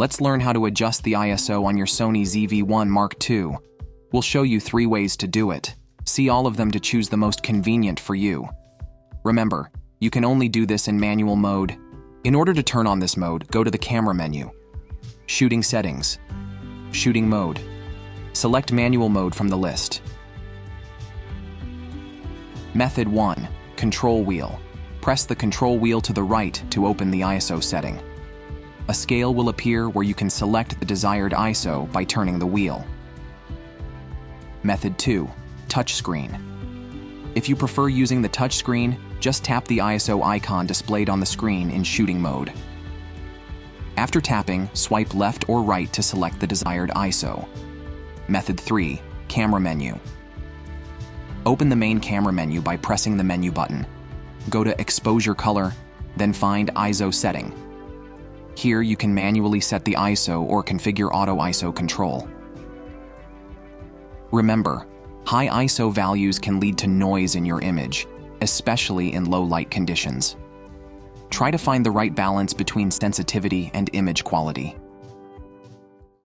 Let's learn how to adjust the ISO on your Sony ZV-1 II. We'll show you 3 ways to do it. See all of them to choose the most convenient for you. Remember, you can only do this in manual mode. In order to turn on this mode, go to the camera menu. Shooting settings. Shooting mode. Select manual mode from the list. Method 1. Control wheel. Press the control wheel to the right to open the ISO setting. A scale will appear where you can select the desired ISO by turning the wheel. Method 2. Touchscreen. If you prefer using the touchscreen, just tap the ISO icon displayed on the screen in shooting mode. After tapping, swipe left or right to select the desired ISO. Method 3. Camera menu. Open the main camera menu by pressing the menu button. Go to Exposure Color, then find ISO Setting. Here you can manually set the ISO or configure Auto ISO control. Remember, high ISO values can lead to noise in your image, especially in low light conditions. Try to find the right balance between sensitivity and image quality.